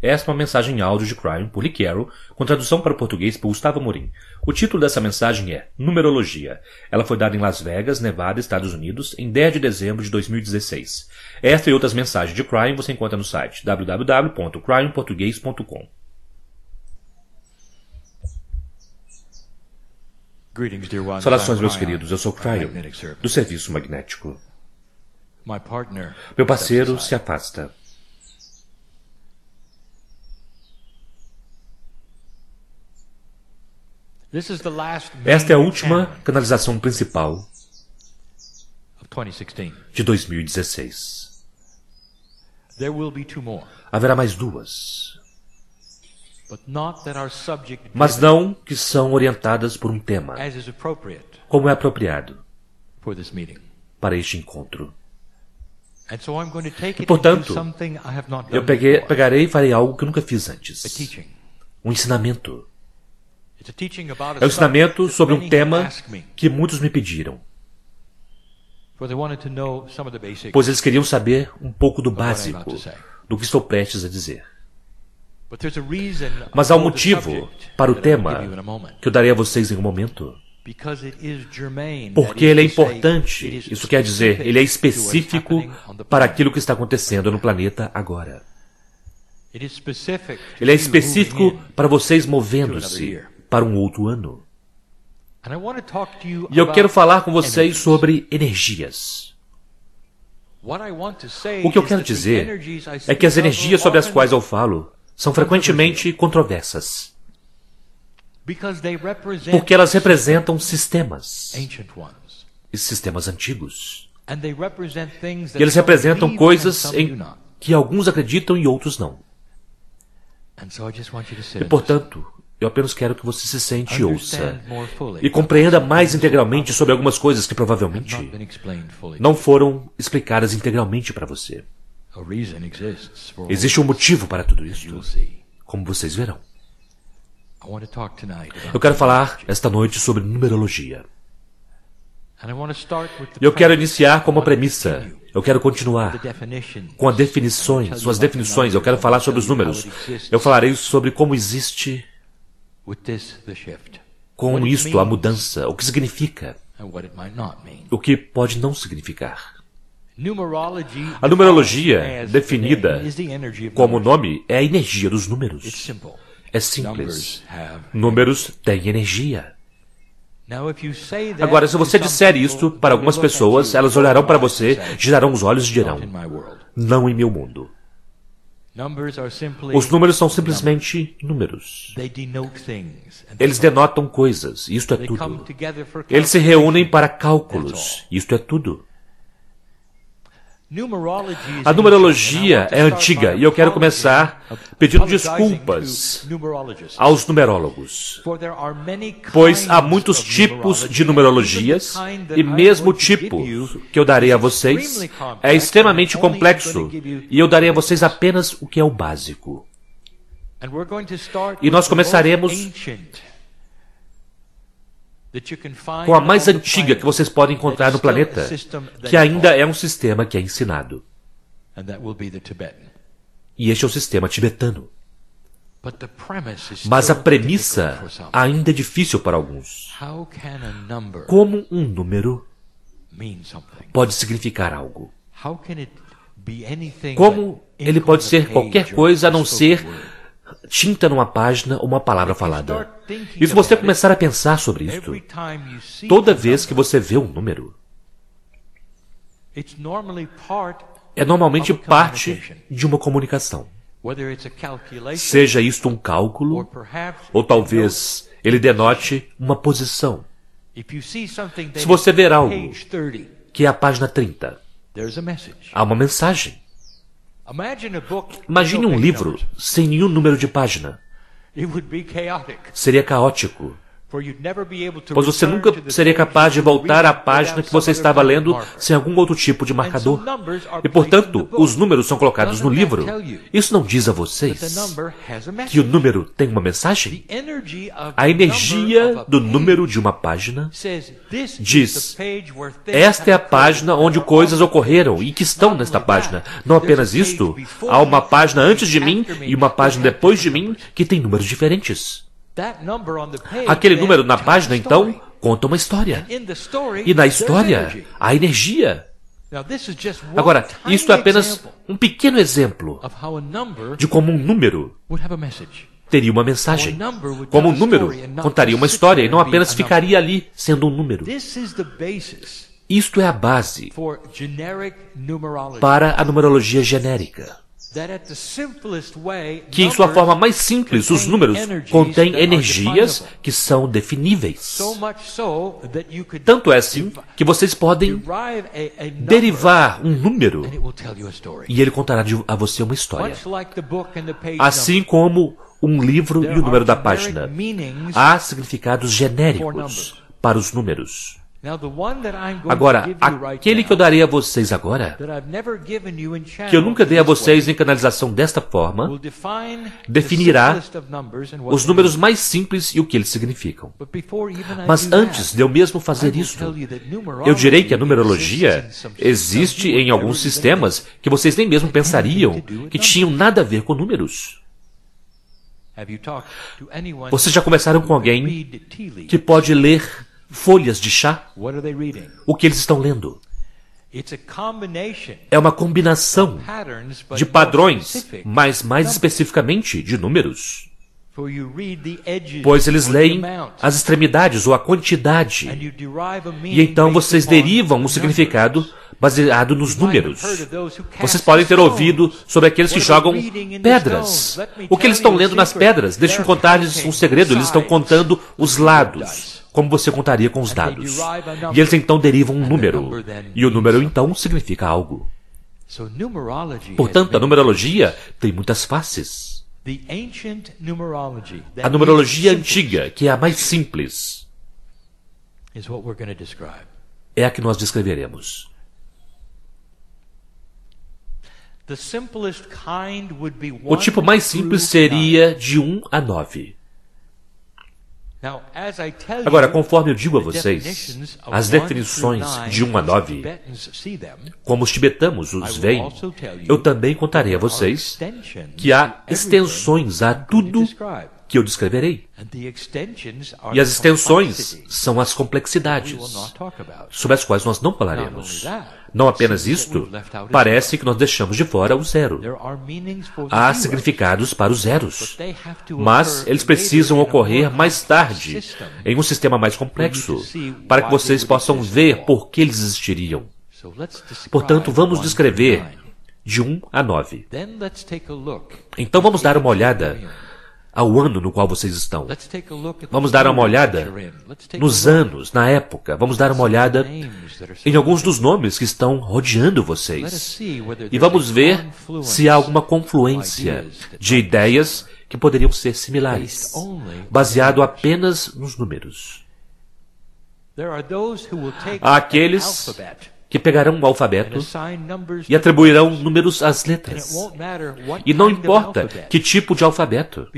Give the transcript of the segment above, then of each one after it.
Esta é uma mensagem em áudio de Cryon por Rick Yarrow, com tradução para o português por Gustavo Amorim. O título dessa mensagem é Numerologia. Ela foi dada em Las Vegas, Nevada, Estados Unidos, em 10 de dezembro de 2016. Esta e outras mensagens de Cryon você encontra no site www.cryonportugues.com. Saudações, meus queridos. Eu sou Cryon, do Serviço Magnético. Meu parceiro se afasta. Esta é a última canalização principal de 2016. Haverá mais duas, mas não que são orientadas por um tema, como é apropriado para este encontro. E, portanto, eu pegarei e farei algo que eu nunca fiz antes. Um ensinamento. É um ensinamento sobre um tema que muitos me pediram, pois eles queriam saber um pouco do básico do que estou prestes a dizer. Mas há um motivo para o tema que eu darei a vocês em um momento, porque ele é importante, isso quer dizer, ele é específico para aquilo que está acontecendo no planeta agora. Ele é específico para vocês movendo-se para um outro ano. E eu quero falar com vocês sobre energias. O que eu quero dizer é que as energias sobre as quais eu falo são frequentemente controversas, porque elas representam sistemas, e sistemas antigos. E eles representam coisas em que alguns acreditam e outros não. E, portanto, eu apenas quero que você se sente e ouça e compreenda mais integralmente sobre algumas coisas que provavelmente não foram explicadas integralmente para você. Existe um motivo para tudo isso, como vocês verão. Eu quero falar esta noite sobre numerologia. Eu quero iniciar com uma premissa. Eu quero continuar com as definições, suas definições. Eu quero falar sobre os números. Eu falarei sobre como existe com isto a mudança, o que significa, o que pode não significar. A numerologia, definida como nome, é a energia dos números. É simples. Números têm energia. Agora, se você disser isto para algumas pessoas, elas olharão para você, girarão os olhos e dirão, não em meu mundo. Os números são simplesmente números. Eles denotam coisas, isto é tudo. Eles se reúnem para cálculos, isto é tudo. A numerologia é antiga e eu quero começar pedindo desculpas aos numerólogos, pois há muitos tipos de numerologias e mesmo o tipo que eu darei a vocês é extremamente complexo e eu darei a vocês apenas o que é o básico. E nós começaremos com a mais antiga que vocês podem encontrar no planeta, que ainda é um sistema que é ensinado. E este é o sistema tibetano. Mas a premissa ainda é difícil para alguns. Como um número pode significar algo? Como ele pode ser qualquer coisa a não ser tinta numa página ou uma palavra falada. E se você começar a pensar sobre isto, toda vez que você vê um número, é normalmente parte de uma comunicação. Seja isto um cálculo, ou talvez ele denote uma posição. Se você ver algo que é a página 30, há uma mensagem. Imagine um livro sem nenhum número de página. Seria caótico. Pois você nunca seria capaz de voltar à página que você estava lendo sem algum outro tipo de marcador. E, portanto, os números são colocados no livro. Isso não diz a vocês que o número tem uma mensagem? A energia do número de uma página diz: esta é a página onde coisas ocorreram e que estão nesta página. Não apenas isto, há uma página antes de mim e uma página depois de mim que tem números diferentes. Aquele número na página, então, conta uma história. E na história, há energia. Agora, isto é apenas um pequeno exemplo de como um número teria uma mensagem. Como um número contaria uma história e não apenas ficaria ali sendo um número. Isto é a base para a numerologia genérica. Que em sua forma mais simples, os números contêm energias que são definíveis. Tanto é assim que vocês podem derivar um número e ele contará a você uma história. Assim como um livro e o número da página. Há significados genéricos para os números. Agora, aquele que eu darei a vocês agora, que eu nunca dei a vocês em canalização desta forma, definirá os números mais simples e o que eles significam. Mas antes de eu mesmo fazer isso, eu direi que a numerologia existe em alguns sistemas que vocês nem mesmo pensariam que tinham nada a ver com números. Vocês já conversaram com alguém que pode ler folhas de chá? O que eles estão lendo? É uma combinação de padrões, mas mais especificamente de números. Pois eles leem as extremidades ou a quantidade. E então vocês derivam um significado baseado nos números. Vocês podem ter ouvido sobre aqueles que jogam pedras. O que eles estão lendo nas pedras? Deixa eu contar-lhes um segredo. Eles estão contando os lados, como você contaria com os dados. E eles então derivam um número. E o número então significa algo. Portanto, a numerologia tem muitas faces. A numerologia antiga, que é a mais simples, é a que nós descreveremos. O tipo mais simples seria de 1 a 9. Agora, conforme eu digo a vocês, as definições de 1 a 9, como os tibetanos os veem, eu também contarei a vocês que há extensões a tudo que eu descreverei. E as extensões são as complexidades, sobre as quais nós não falaremos. Não apenas isto, parece que nós deixamos de fora o zero. Há significados para os zeros, mas eles precisam ocorrer mais tarde, em um sistema mais complexo, para que vocês possam ver por que eles existiriam. Portanto, vamos descrever de 1 a 9. Então vamos dar uma olhada ao ano no qual vocês estão. Vamos dar uma olhada nos anos, na época. Vamos dar uma olhada em alguns dos nomes que estão rodeando vocês. E vamos ver se há alguma confluência de ideias que poderiam ser similares, baseado apenas nos números. Há aqueles que pegarão o alfabeto e atribuirão números às letras. E não importa que tipo de alfabeto,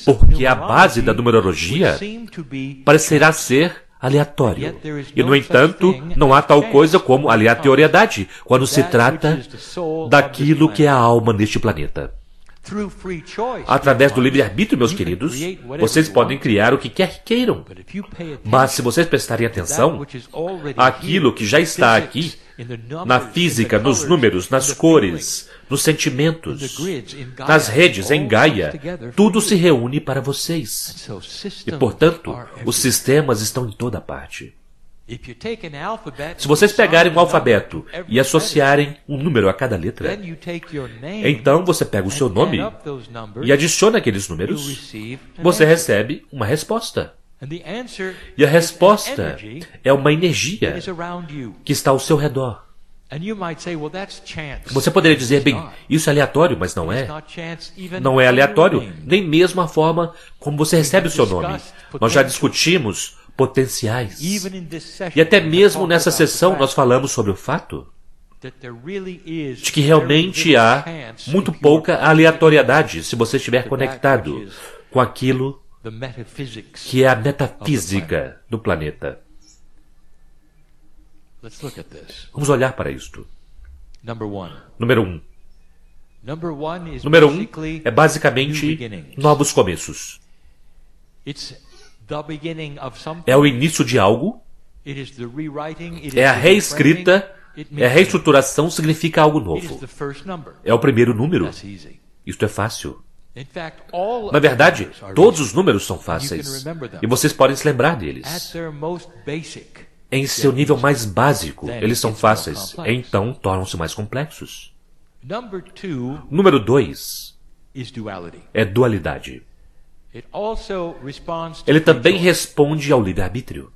porque a base da numerologia parecerá ser aleatório. E, no entanto, não há tal coisa como aleatoriedade quando se trata daquilo que é a alma neste planeta. Através do livre-arbítrio, meus queridos, vocês podem criar o que quer que queiram. Mas se vocês prestarem atenção, aquilo que já está aqui, na física, nos números, nas cores, nos sentimentos, nas redes, em Gaia, tudo se reúne para vocês. E, portanto, os sistemas estão em toda parte. Se vocês pegarem um alfabeto e associarem um número a cada letra, então você pega o seu nome e adiciona aqueles números, você recebe uma resposta. E a resposta é uma energia que está ao seu redor. Você poderia dizer, bem, isso é aleatório, mas não é. Não é aleatório, nem mesmo a forma como você recebe o seu nome. Nós já discutimos potenciais. E até mesmo nessa sessão nós falamos sobre o fato de que realmente há muito pouca aleatoriedade se você estiver conectado com aquilo que é a metafísica do planeta. Vamos olhar para isto. Número 1. Número 1 é basicamente novos começos. É o início de algo, é a reescrita, é a reestruturação, significa algo novo. É o primeiro número. Isto é fácil. Na verdade, todos os números são fáceis. E vocês podem se lembrar deles. Em seu nível mais básico, eles são fáceis. Então, tornam-se mais complexos. Número 2 é dualidade. Ele também responde ao livre-arbítrio.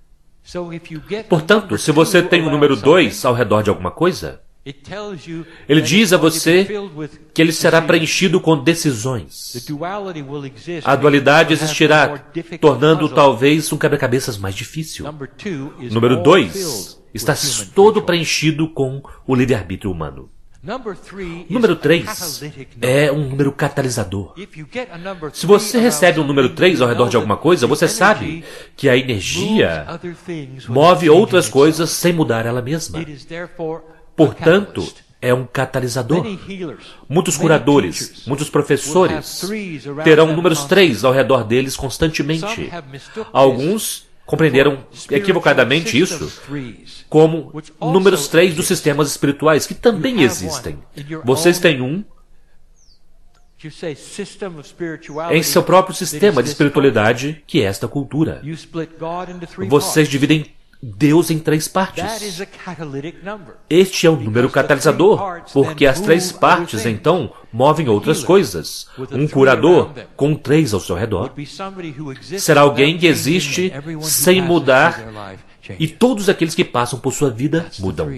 Portanto, se você tem o número 2 ao redor de alguma coisa, ele diz a você que ele será preenchido com decisões. A dualidade existirá, tornando talvez um quebra-cabeças mais difícil. Número 2 está todo preenchido com o livre-arbítrio humano. Número 3 é um número catalisador. Se você recebe um número 3 ao redor de alguma coisa, você sabe que a energia move outras coisas sem mudar ela mesma. Portanto, é um catalisador. Muitos curadores, muitos professores terão números 3 ao redor deles constantemente. Alguns compreenderam equivocadamente isso como números 3 dos sistemas espirituais, que também existem. Vocês têm um em seu próprio sistema de espiritualidade, que é esta cultura. Vocês dividem Deus em 3 partes. Este é um número catalisador, porque as 3 partes, então, movem outras coisas. Um curador com 3 ao seu redor será alguém que existe sem mudar, e todos aqueles que passam por sua vida mudam.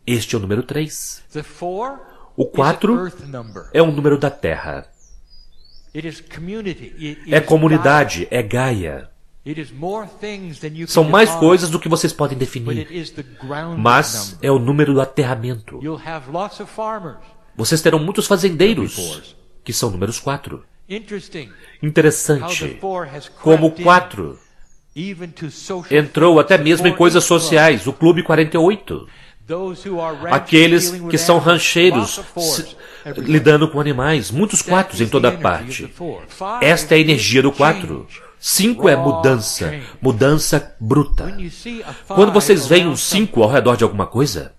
Este é o número 3. O 4 é um número da Terra. É comunidade, é Gaia. São mais coisas do que vocês podem definir, mas é o número do aterramento. Vocês terão muitos fazendeiros, que são números 4. Interessante como o 4 entrou até mesmo em coisas sociais, o Clube 48. Aqueles que são rancheiros lidando com animais, muitos 4 em toda parte. Esta é a energia do 4. 5 é mudança, mudança bruta. Quando vocês veem um 5 ao redor de alguma coisa,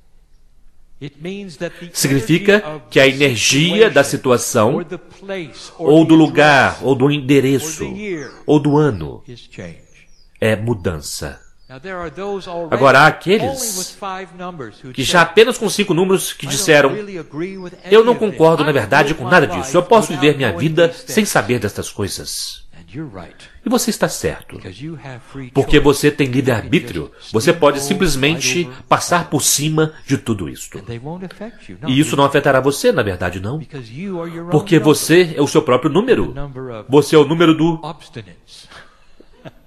significa que a energia da situação, ou do lugar, ou do endereço, ou do ano, é mudança. Agora, há aqueles que já apenas com 5 números que disseram: eu não concordo, na verdade, com nada disso. Eu posso viver minha vida sem saber destas coisas. E você está certo. Porque você tem livre-arbítrio, você pode simplesmente passar por cima de tudo isto. E isso não afetará você, na verdade, não. Porque você é o seu próprio número. Você é o número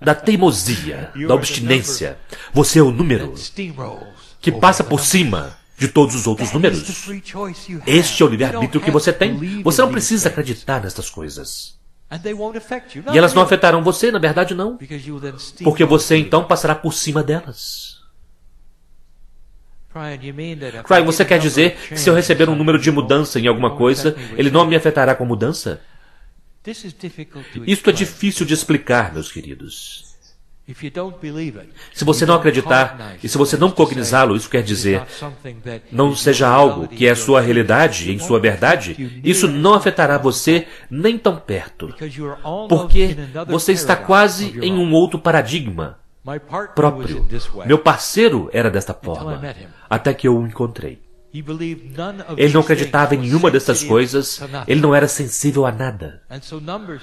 da teimosia, da obstinência. Você é o número que passa por cima de todos os outros números. Este é o livre-arbítrio que você tem. Você não precisa acreditar nestas coisas. E elas não afetarão você, na verdade não. Porque você então passará por cima delas. Brian, você quer dizer que se eu receber um número de mudança em alguma coisa, ele não me afetará com mudança? Isto é difícil de explicar, meus queridos. Se você não acreditar e se você não cognizá-lo, isso quer dizer, não seja algo que é sua realidade, em sua verdade, isso não afetará você nem tão perto, porque você está quase em um outro paradigma próprio. Meu parceiro era desta forma, até que eu o encontrei. Ele não acreditava em nenhuma dessas coisas, ele não era sensível a nada.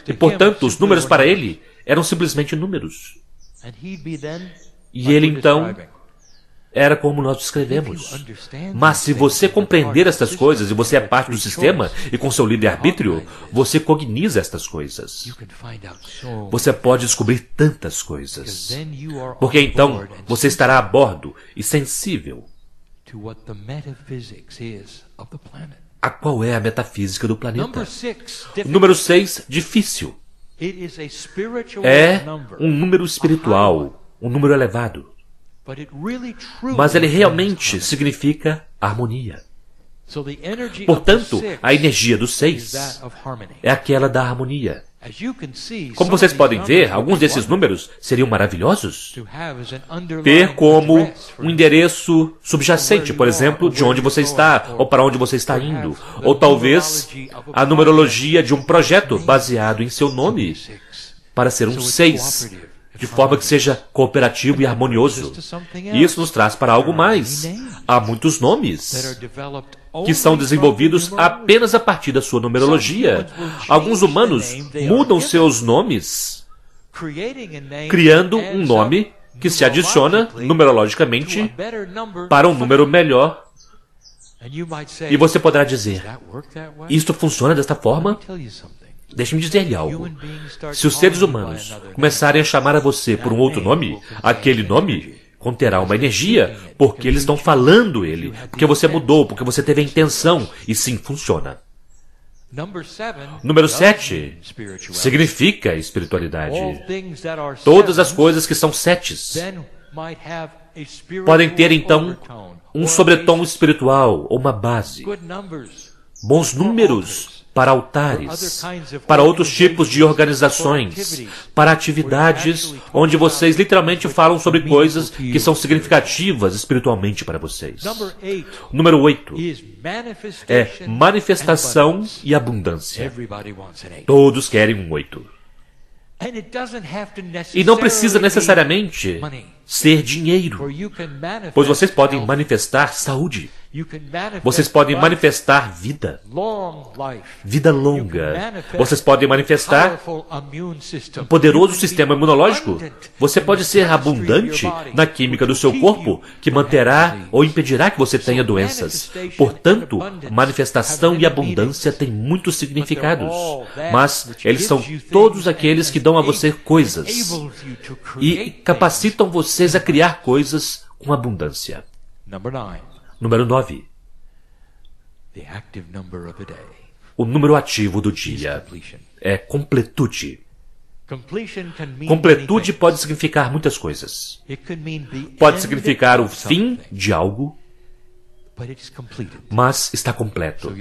E, portanto, os números para ele eram simplesmente números. E ele então era como nós descrevemos. Mas se você compreender estas coisas e você é parte do sistema e com seu livre-arbítrio, você cogniza estas coisas. Você pode descobrir tantas coisas. Porque então você estará a bordo e sensível a qual é a metafísica do planeta. Número 6, difícil. É um número espiritual, um número elevado. Mas ele realmente significa harmonia. Portanto, a energia do 6 é aquela da harmonia. Como vocês podem ver, alguns desses números seriam maravilhosos. Ter como um endereço subjacente, por exemplo, de onde você está, ou para onde você está indo. Ou talvez a numerologia de um projeto baseado em seu nome, para ser um 6. De forma que seja cooperativo e harmonioso. E isso nos traz para algo mais. Há muitos nomes que são desenvolvidos apenas a partir da sua numerologia. Alguns humanos mudam seus nomes, criando um nome que se adiciona numerologicamente para um número melhor. E você poderá dizer, isto funciona desta forma? Deixe-me dizer-lhe algo. Se os seres humanos começarem a chamar a você por um outro nome, aquele nome conterá uma energia, porque eles estão falando ele, porque você mudou, porque você teve a intenção, e sim, funciona. Número 7 significa espiritualidade. Todas as coisas que são setes podem ter, então, um sobretom espiritual ou uma base. Bons números para altares, para outros tipos de organizações, para atividades onde vocês literalmente falam sobre coisas que são significativas espiritualmente para vocês. Número 8 é manifestação e abundância. Todos querem um 8. E não precisa necessariamente ser dinheiro, pois vocês podem manifestar saúde. Vocês podem manifestar vida longa. Vocês podem manifestar um poderoso sistema imunológico. Você pode ser abundante na química do seu corpo, que manterá ou impedirá que você tenha doenças. Portanto, manifestação e abundância têm muitos significados, mas eles são todos aqueles que dão a você coisas e capacitam vocês a criar coisas com abundância. Número 9. O número ativo do dia é completude. Completude pode significar muitas coisas. Pode significar o fim de algo, mas está completo.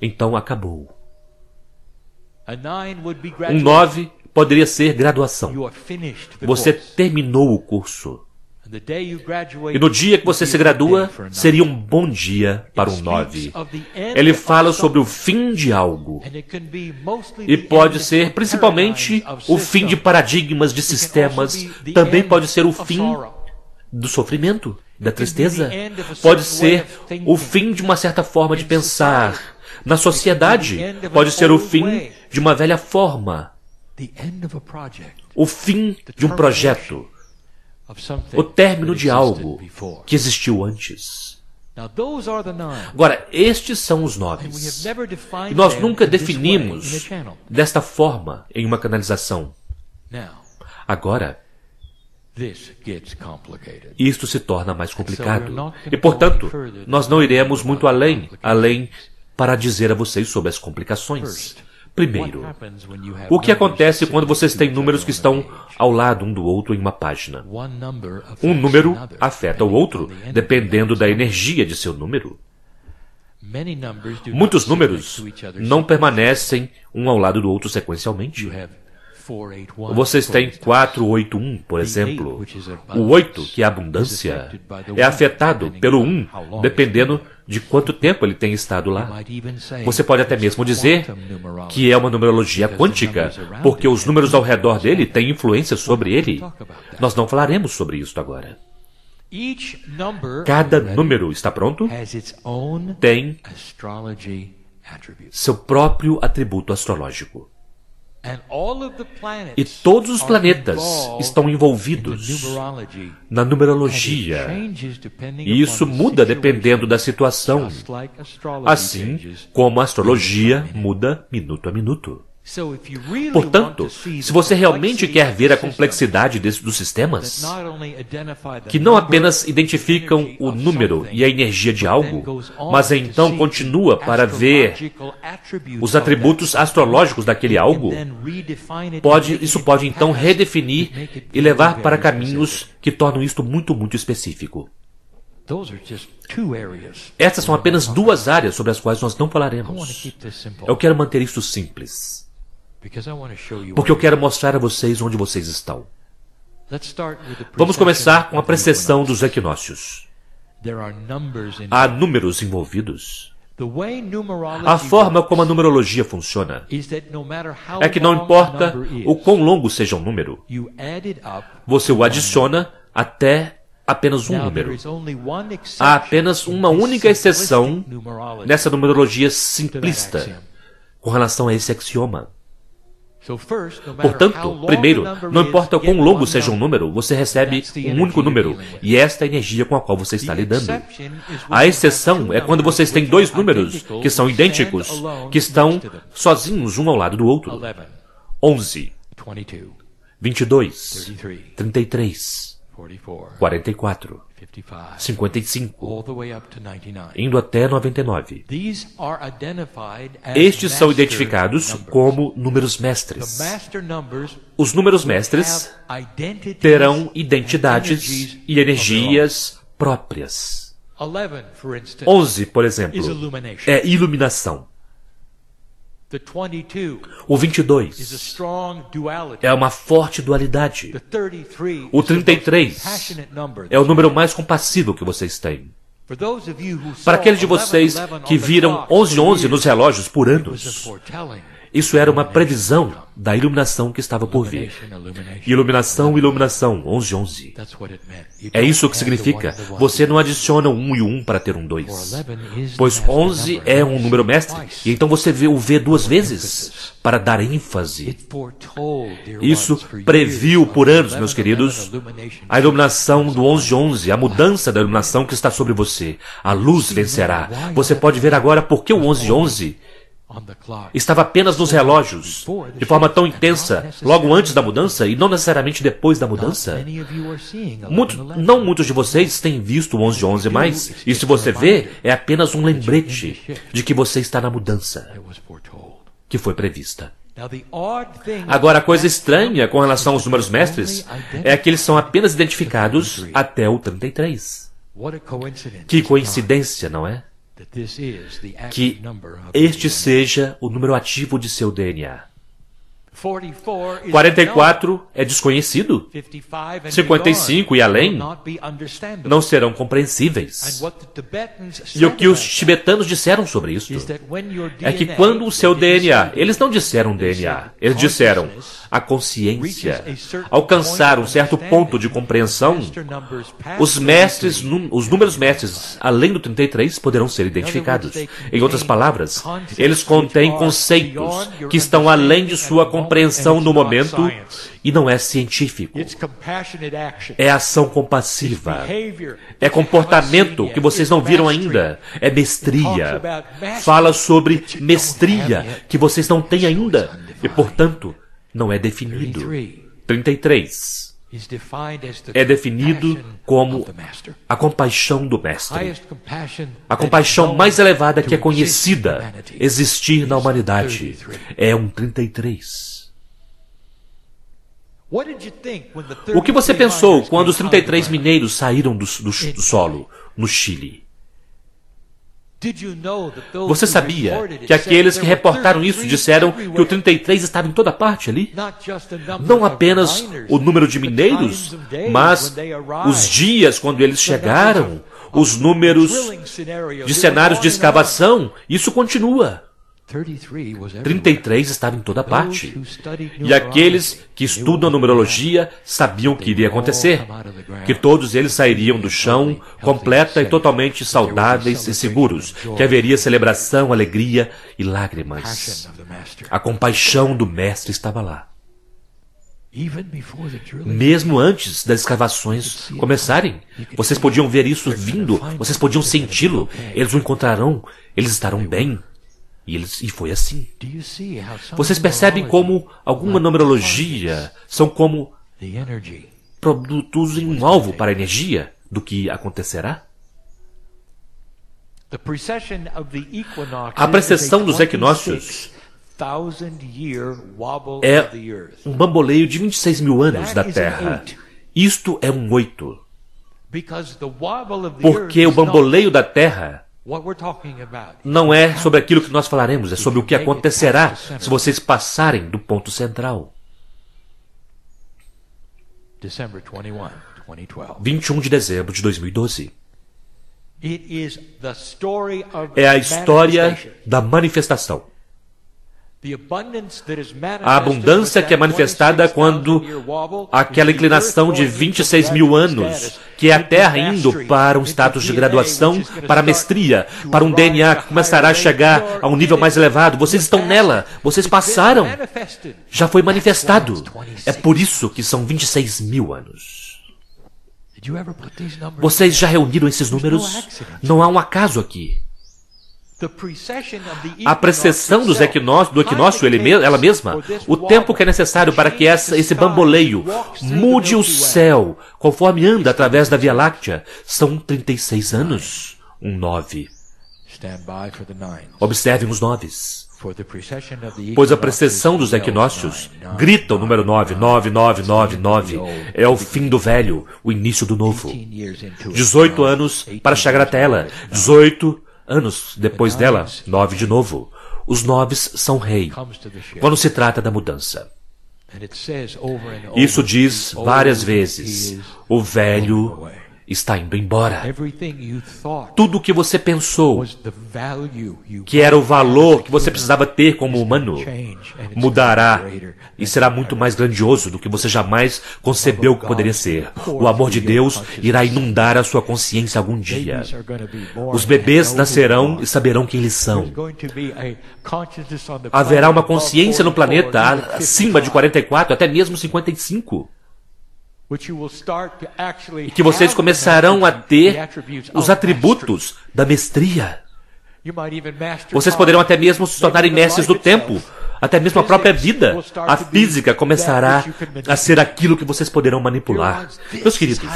Então acabou. Um 9 poderia ser graduação. Você terminou o curso. E no dia que você se gradua, seria um bom dia para um 9. Ele fala sobre o fim de algo. E pode ser principalmente o fim de paradigmas, de sistemas. Também pode ser o fim do sofrimento, da tristeza. Pode ser o fim de uma certa forma de pensar. Na sociedade, pode ser o fim de uma velha forma. O fim de um projeto. O término de algo que existiu antes. Agora, estes são os 9. E nós nunca definimos desta forma em uma canalização. Agora, isto se torna mais complicado. E, portanto, nós não iremos muito além para dizer a vocês sobre as complicações. Primeiro, o que acontece quando vocês têm números que estão ao lado um do outro em uma página? Um número afeta o outro, dependendo da energia de seu número. Muitos números não permanecem um ao lado do outro sequencialmente. Vocês têm 481, por exemplo. O 8, que é abundância, é afetado pelo 1, dependendo de quanto tempo ele tem estado lá. Você pode até mesmo dizer que é uma numerologia quântica, porque os números ao redor dele têm influência sobre ele. Nós não falaremos sobre isso agora. Cada número, está pronto? Tem seu próprio atributo astrológico. E todos os planetas estão envolvidos na numerologia. E isso muda dependendo da situação, assim como a astrologia muda minuto a minuto. Portanto, se você realmente quer ver a complexidade dos sistemas, que não apenas identificam o número e a energia de algo, mas então continua para ver os atributos astrológicos daquele algo, isso pode então redefinir e levar para caminhos que tornam isto muito, muito específico. Essas são apenas duas áreas sobre as quais nós não falaremos. Eu quero manter isso simples, porque eu quero mostrar a vocês onde vocês estão. Vamos começar com a precessão dos equinócios. Há números envolvidos. A forma como a numerologia funciona é que não importa o quão longo seja um número, você o adiciona até apenas um número. Há apenas uma única exceção nessa numerologia simplista com relação a esse axioma. Portanto, primeiro, não importa o quão longo seja um número, você recebe um único número, e esta é a energia com a qual você está lidando. A exceção é quando vocês têm dois números que são idênticos, que estão sozinhos um ao lado do outro. 11, 22, 33, 44, 55, indo até 99. Estes são identificados como números mestres. Os números mestres terão identidades e energias próprias. 11, por exemplo, é iluminação. O 22 é uma forte dualidade. O 33 é o número mais compassivo que vocês têm. Para aqueles de vocês que viram 1111 nos relógios por anos, isso era uma previsão da iluminação que estava por vir. Iluminação, iluminação, 1111. É isso que significa. Você não adiciona um e um para ter um 2. Pois 11 é um número mestre, e então você o vê duas vezes para dar ênfase. Isso previu por anos, meus queridos, a iluminação do 1111, a mudança da iluminação que está sobre você. A luz vencerá. Você pode ver agora por que o 1111 estava apenas nos relógios, de forma tão intensa, logo antes da mudança e não necessariamente depois da mudança. Não muitos de vocês têm visto o 1111 mais, e se você vê, é apenas um lembrete de que você está na mudança que foi prevista. Agora, a coisa estranha com relação aos números mestres é que eles são apenas identificados até o 33. Que coincidência, não é? Que este seja o número ativo de seu DNA. 44 é desconhecido. 55 e além não serão compreensíveis. E o que os tibetanos disseram sobre isso é que quando o seu DNA, eles não disseram DNA, eles disseram a consciência, alcançar um certo ponto de compreensão, os números mestres, além do 33, poderão ser identificados. Em outras palavras, eles contêm conceitos que estão além de sua compreensão no momento e não é científico. É ação compassiva. É comportamento que vocês não viram ainda. É mestria. Fala sobre mestria que vocês não têm ainda e, portanto, não é definido. 33 é definido como a compaixão do mestre. A compaixão mais elevada que é conhecida existir na humanidade é um 33. O que você pensou quando os 33 mineiros saíram do solo no Chile? Você sabia que aqueles que reportaram isso disseram que o 33 estava em toda parte ali? Não apenas o número de mineiros, mas os dias quando eles chegaram, os números de cenários de escavação, isso continua. 33 estava em toda parte. E aqueles que estudam numerologia sabiam o que iria acontecer, que todos eles sairiam do chão completa e totalmente saudáveis e seguros, que haveria celebração, alegria e lágrimas. A compaixão do Mestre estava lá. Mesmo antes das escavações começarem, vocês podiam ver isso vindo, vocês podiam senti-lo. Eles o encontrarão, eles estarão bem. E foi assim. Vocês percebem como alguma numerologia são como produtos em um alvo para a energia do que acontecerá? A precessão dos equinócios é um bamboleio de 26 mil anos da Terra. Isto é um 8. Porque o bamboleio da Terra não é sobre aquilo que nós falaremos, é sobre o que acontecerá se vocês passarem do ponto central. 21 de dezembro de 2012. É a história da manifestação. A abundância que é manifestada quando aquela inclinação de 26 mil anos, que é a Terra indo para um status de graduação, para a mestria, para um DNA que começará a chegar a um nível mais elevado. Vocês estão nela, vocês passaram, já foi manifestado. É por isso que são 26 mil anos. Vocês já reuniram esses números? Não há um acaso aqui. A precessão do equinócio, ela mesma, o tempo que é necessário para que esse bamboleio mude o céu, conforme anda através da Via Láctea, são 36 anos. Um 9. Observem os 9s. Pois a precessão dos equinócios grita o número 9, 9, 9, 9, 9. É o fim do velho, o início do novo. 18 anos para chegar até ela. 18 anos depois dela, 9 de novo. Os 9s são rei, quando se trata da mudança. Isso diz várias vezes, o velho está indo embora. Tudo o que você pensou que era o valor que você precisava ter como humano mudará e será muito mais grandioso do que você jamais concebeu que poderia ser. O amor de Deus irá inundar a sua consciência algum dia. Os bebês nascerão e saberão quem eles são. Haverá uma consciência no planeta acima de 44, até mesmo 55. E que vocês começarão a ter os atributos da mestria. Vocês poderão até mesmo se tornarem mestres do tempo, até mesmo a própria vida. A física começará a ser aquilo que vocês poderão manipular. Meus queridos,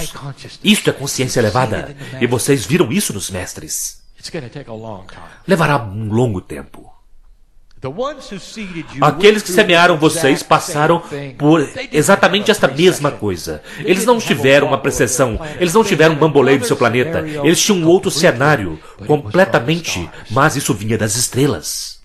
isto é consciência elevada, e vocês viram isso nos mestres. Levará um longo tempo. Aqueles que semearam vocês passaram por exatamente esta mesma coisa. Eles não tiveram uma precessão, eles não tiveram um bamboleio do seu planeta. Eles tinham um outro cenário, completamente, mas isso vinha das estrelas.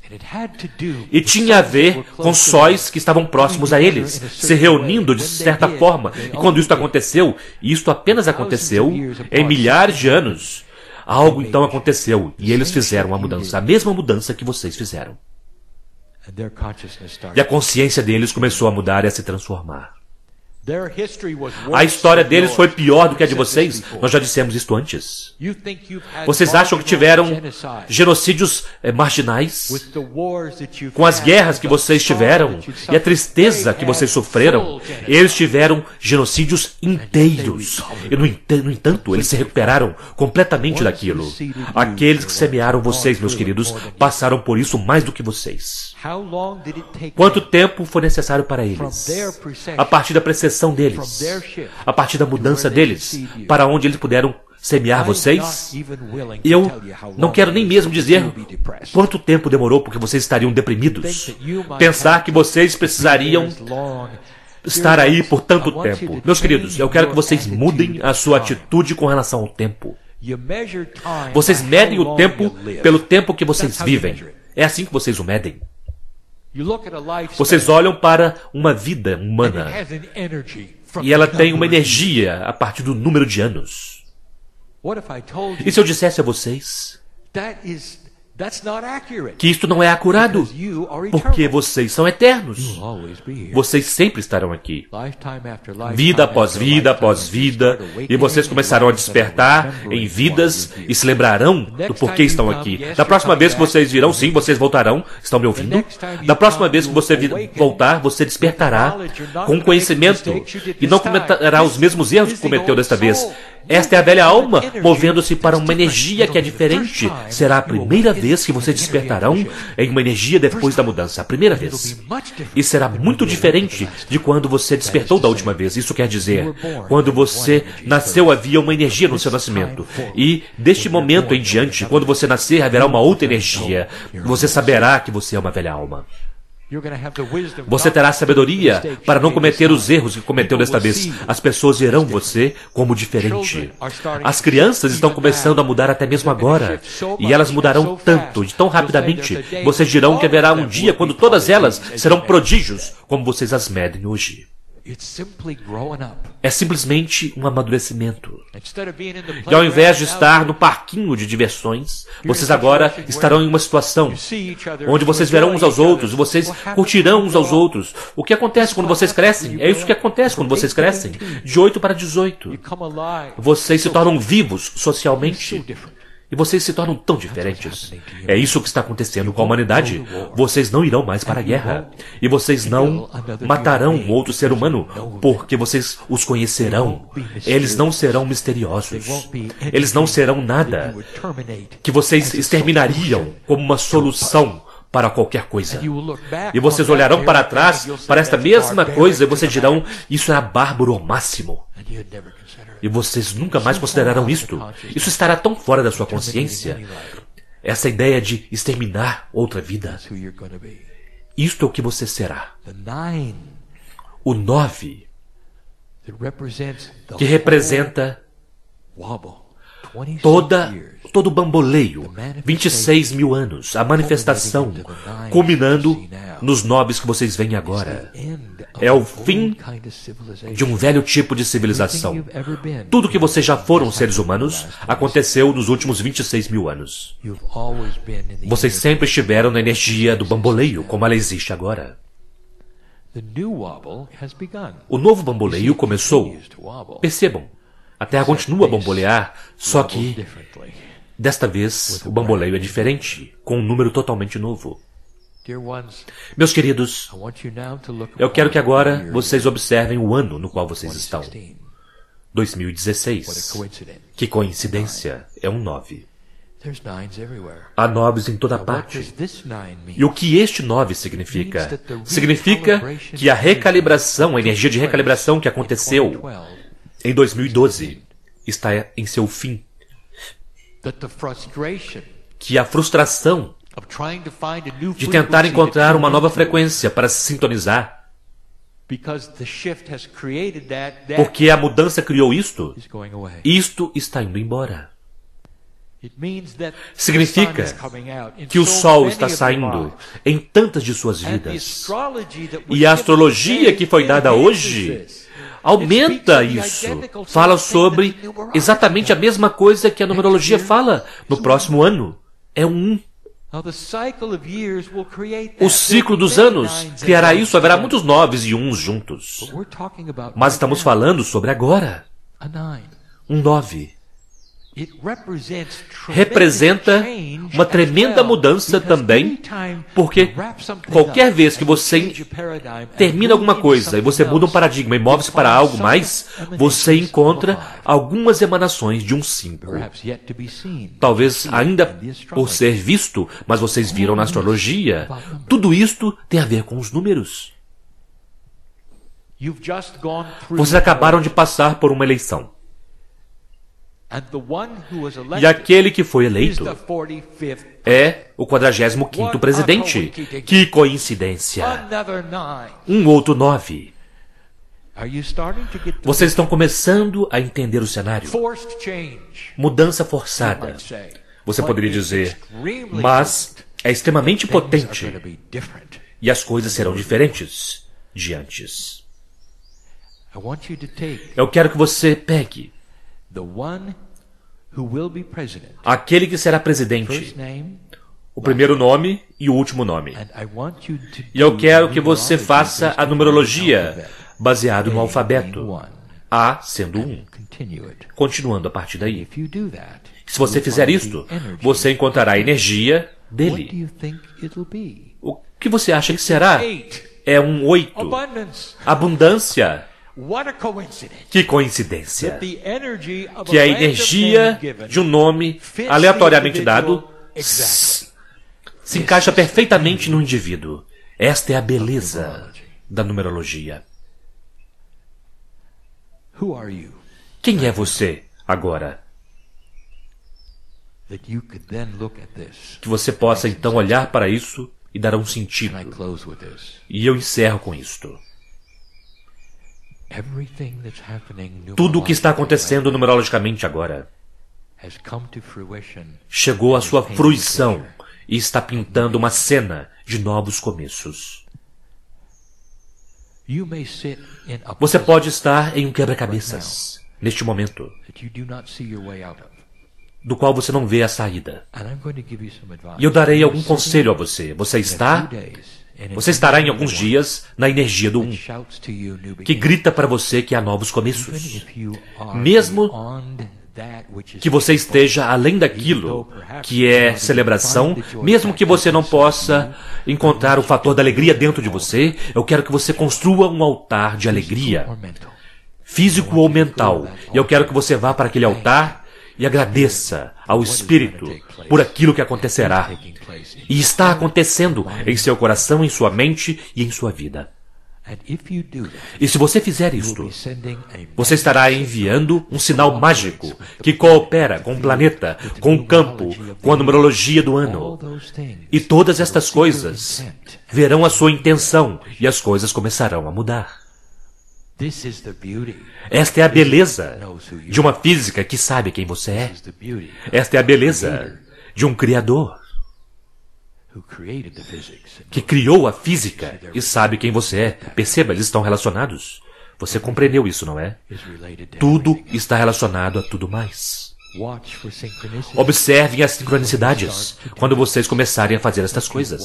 E tinha a ver com sóis que estavam próximos a eles, se reunindo de certa forma. E quando isso aconteceu, e isto apenas aconteceu em milhares de anos, algo então aconteceu, e eles fizeram a mudança, a mesma mudança que vocês fizeram. E a consciência deles começou a mudar e a se transformar. A história deles foi pior do que a de vocês. Nós já dissemos isto antes. Vocês acham que tiveram genocídios marginais? Com as guerras que vocês tiveram e a tristeza que vocês sofreram, eles tiveram genocídios inteiros. E, no entanto, eles se recuperaram completamente daquilo. Aqueles que semearam vocês, meus queridos, passaram por isso mais do que vocês. Quanto tempo foi necessário para eles? A partir da precessão deles, a partir da mudança deles, para onde eles puderam semear vocês? Eu não quero nem mesmo dizer quanto tempo demorou porque vocês estariam deprimidos. Pensar que vocês precisariam estar aí por tanto tempo. Meus queridos, eu quero que vocês mudem a sua atitude com relação ao tempo. Vocês medem o tempo pelo tempo que vocês vivem. É assim que vocês o medem. Vocês olham para uma vida humana e ela tem uma energia a partir do número de anos. E se eu dissesse a vocês que isto não é acurado, porque vocês são eternos. Vocês sempre estarão aqui. Vida após vida após vida, e vocês começarão a despertar em vidas e se lembrarão do porquê estão aqui. Da próxima vez que vocês virão, sim, vocês voltarão. Estão me ouvindo? Da próxima vez que você voltar, você despertará com conhecimento e não cometerá os mesmos erros que cometeu desta vez. Esta é a velha alma movendo-se para uma energia que é diferente. Será a primeira vez que vocês despertarão em uma energia depois da mudança. A primeira vez. E será muito diferente de quando você despertou da última vez. Isso quer dizer, quando você nasceu havia uma energia no seu nascimento. E deste momento em diante, quando você nascer, haverá uma outra energia. Você saberá que você é uma velha alma. Você terá sabedoria para não cometer os erros que cometeu desta vez. As pessoas verão você como diferente. As crianças estão começando a mudar até mesmo agora. E elas mudarão tanto, e tão rapidamente. Vocês dirão que haverá um dia quando todas elas serão prodígios, como vocês as medem hoje. É simplesmente um amadurecimento. E ao invés de estar no parquinho de diversões, vocês agora estarão em uma situação onde vocês verão uns aos outros, e vocês curtirão uns aos outros. O que acontece quando vocês crescem? É isso que acontece quando vocês crescem. De 8 para 18. Vocês se tornam vivos socialmente. E vocês se tornam tão diferentes. É isso que está acontecendo com a humanidade. Vocês não irão mais para a guerra. E vocês não matarão um outro ser humano, porque vocês os conhecerão. Eles não serão misteriosos. Eles não serão nada que vocês exterminariam como uma solução para qualquer coisa. E vocês olharão para trás para esta mesma coisa e vocês dirão, isso era bárbaro ao máximo. E vocês nunca mais considerarão isto. Isso estará tão fora da sua consciência. Essa ideia de exterminar outra vida. Isto é o que você será. O 9, que representa todo o bamboleio, 26 mil anos, a manifestação, culminando nos 9 que vocês veem agora. É o fim de um velho tipo de civilização. Tudo que vocês já foram seres humanos aconteceu nos últimos 26 mil anos. Vocês sempre estiveram na energia do bamboleio, como ela existe agora. O novo bamboleio começou. Percebam, a Terra continua a bambolear, só que desta vez o bamboleio é diferente, com um número totalmente novo. Meus queridos, eu quero que agora vocês observem o ano no qual vocês estão. 2016. Que coincidência, é um 9. Há 9 em toda parte. E o que este 9 significa? Significa que a recalibração, a energia de recalibração que aconteceu em 2012 está em seu fim. Que a frustração de tentar encontrar uma nova frequência para se sintonizar, porque a mudança criou isto está indo embora. Significa que o Sol está saindo em tantas de suas vidas. E a astrologia que foi dada hoje aumenta isso. Fala sobre exatamente a mesma coisa que a numerologia fala no próximo ano. É um 1. O ciclo dos anos criará isso. Haverá muitos 9s e 1s juntos. Mas estamos falando sobre agora. Um 9. Representa uma tremenda mudança também, porque qualquer vez que você termina alguma coisa e você muda um paradigma e move-se para algo mais, você encontra algumas emanações de um 5. Talvez ainda por ser visto, mas vocês viram na astrologia. Tudo isto tem a ver com os números. Vocês acabaram de passar por uma eleição. E aquele que foi eleito é o 45º presidente. Que coincidência! Um outro 9. Vocês estão começando a entender o cenário. Mudança forçada. Você poderia dizer, mas é extremamente potente. E as coisas serão diferentes de antes. Eu quero que você pegue aquele que será presidente. o primeiro nome e o último nome. E eu quero que você faça a numerologia baseado no alfabeto, A sendo 1, continuando a partir daí. Se você fizer isto, você encontrará a energia dele. O que você acha que será? É um 8. Abundância. Que coincidência. Que a energia de um nome aleatoriamente dado se encaixa perfeitamente no indivíduo. Esta é a beleza da numerologia. Quem é você agora? Que você possa então olhar para isso e dar um sentido. E eu encerro com isto. Tudo o que está acontecendo numerologicamente agora chegou à sua fruição e está pintando uma cena de novos começos. Você pode estar em um quebra-cabeças neste momento, do qual você não vê a saída. E eu darei algum conselho a você. Você estará em alguns dias na energia do 1, que grita para você que há novos começos. Mesmo que você esteja além daquilo que é celebração, mesmo que você não possa encontrar o fator da alegria dentro de você, eu quero que você construa um altar de alegria, físico ou mental. E eu quero que você vá para aquele altar e agradeça ao Espírito por aquilo que acontecerá. E está acontecendo em seu coração, em sua mente e em sua vida. E se você fizer isto, você estará enviando um sinal mágico que coopera com o planeta, com o campo, com a numerologia do ano. E todas estas coisas verão a sua intenção e as coisas começarão a mudar. Esta é a beleza de uma física que sabe quem você é. Esta é a beleza de um Criador que criou a física e sabe quem você é. Perceba, eles estão relacionados. Você compreendeu isso, não é? Tudo está relacionado a tudo mais. Observem as sincronicidades quando vocês começarem a fazer estas coisas.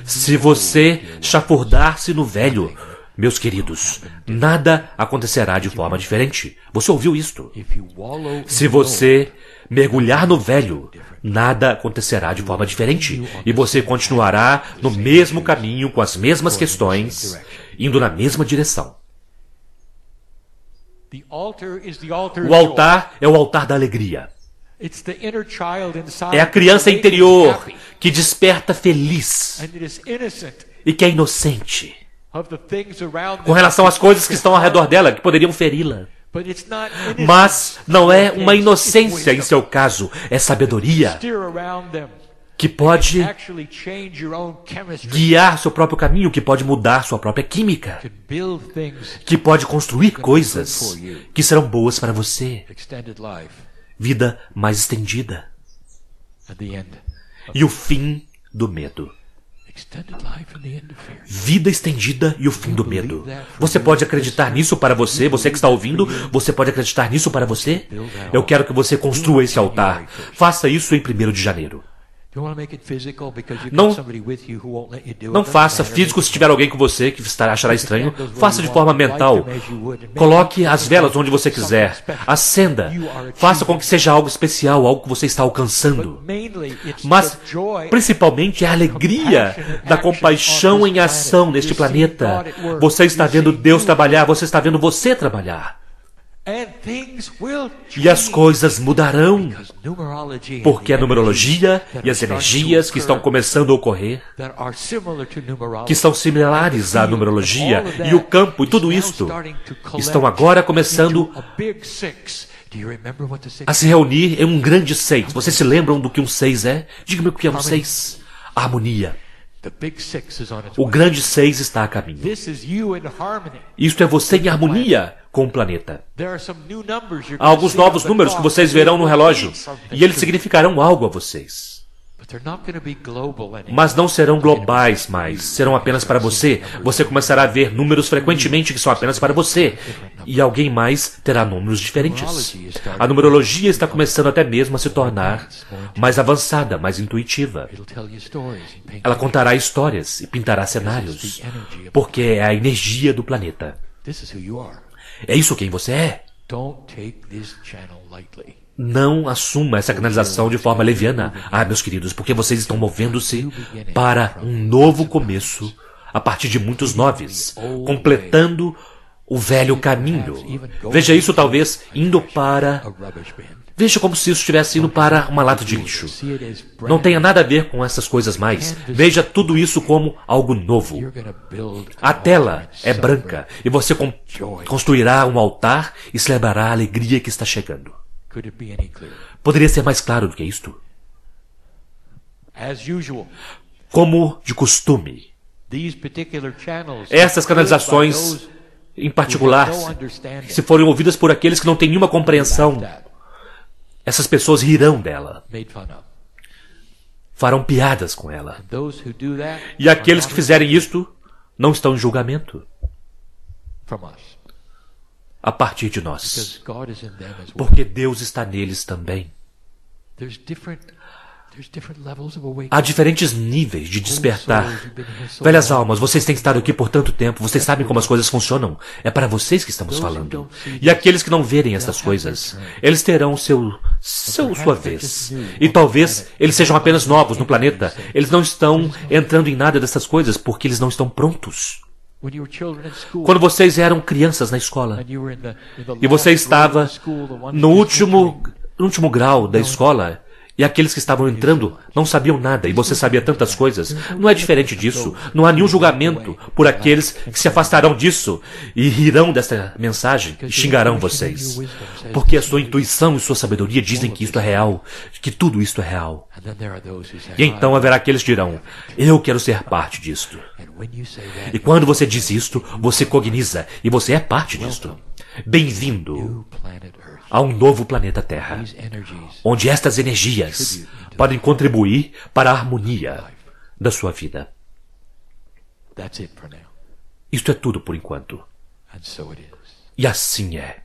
Se você chafurdar-se no velho, meus queridos, nada acontecerá de forma diferente. Você ouviu isto? Se você mergulhar no velho, nada acontecerá de forma diferente. E você continuará no mesmo caminho, com as mesmas questões, indo na mesma direção. O altar é o altar da alegria. É a criança interior que desperta feliz e que é inocente com relação às coisas que estão ao redor dela, que poderiam feri-la. Mas não é uma inocência em seu caso, é sabedoria que pode guiar seu próprio caminho, que pode mudar sua própria química, que pode construir coisas que serão boas para você. Vida mais estendida. E o fim do medo. Vida estendida e o fim do medo. Você pode acreditar nisso para você? Você que está ouvindo, você pode acreditar nisso para você? Eu quero que você construa esse altar. Faça isso em 1º de janeiro. Não faça físico se tiver alguém com você que achará estranho. Faça de forma mental. Coloque as velas onde você quiser. Acenda. Faça com que seja algo especial, algo que você está alcançando. Mas, principalmente, é a alegria da compaixão em ação neste planeta. Você está vendo Deus trabalhar, você está vendo você trabalhar. E as coisas mudarão, porque a numerologia e as energias que estão começando a ocorrer, que são similares à numerologia, e o campo e tudo isto, estão agora começando a se reunir em um grande 6. Vocês se lembram do que um 6 é? Diga-me o que é um 6. Harmonia. O grande 6 está a caminho. Isto é você em harmonia com o planeta. Há alguns novos números que vocês verão no relógio, e eles significarão algo a vocês. Mas não serão globais mais, serão apenas para você. Você começará a ver números frequentemente que são apenas para você. e alguém mais terá números diferentes. A numerologia está começando até mesmo a se tornar mais avançada, mais intuitiva. Ela contará histórias e pintará cenários, porque é a energia do planeta. É isso quem você é. Não assuma essa canalização de forma leviana. Meus queridos, porque vocês estão movendo-se para um novo começo a partir de muitos noves, completando o velho caminho. Veja isso talvez indo para... Veja como se isso estivesse indo para uma lata de lixo. Não tenha nada a ver com essas coisas mais. Veja tudo isso como algo novo. A tela é branca e você construirá um altar e celebrará a alegria que está chegando. Poderia ser mais claro do que isto? Como de costume, essas canalizações, em particular, se forem ouvidas por aqueles que não têm nenhuma compreensão, essas pessoas rirão dela, farão piadas com ela. E aqueles que fizerem isto não estão em julgamento a partir de nós, porque Deus está neles também. Há diferentes níveis de despertar. Velhas almas, vocês têm estado aqui por tanto tempo, vocês sabem como as coisas funcionam. É para vocês que estamos falando. E aqueles que não verem essas coisas, eles terão sua vez. E talvez eles sejam apenas novos no planeta. Eles não estão entrando em nada dessas coisas porque eles não estão prontos. Quando vocês eram crianças na escola e você estava no último grau da escola, e aqueles que estavam entrando não sabiam nada, e você sabia tantas coisas. Não é diferente disso. Não há nenhum julgamento por aqueles que se afastarão disso e rirão desta mensagem e xingarão vocês. Porque a sua intuição e sua sabedoria dizem que isto é real, que tudo isto é real. E então haverá aqueles que dirão, eu quero ser parte disto. E quando você diz isto, você cogniza, e você é parte disto. Bem-vindo a um novo planeta Terra, onde estas energias podem contribuir para a harmonia da sua vida. Isto é tudo por enquanto. E assim é.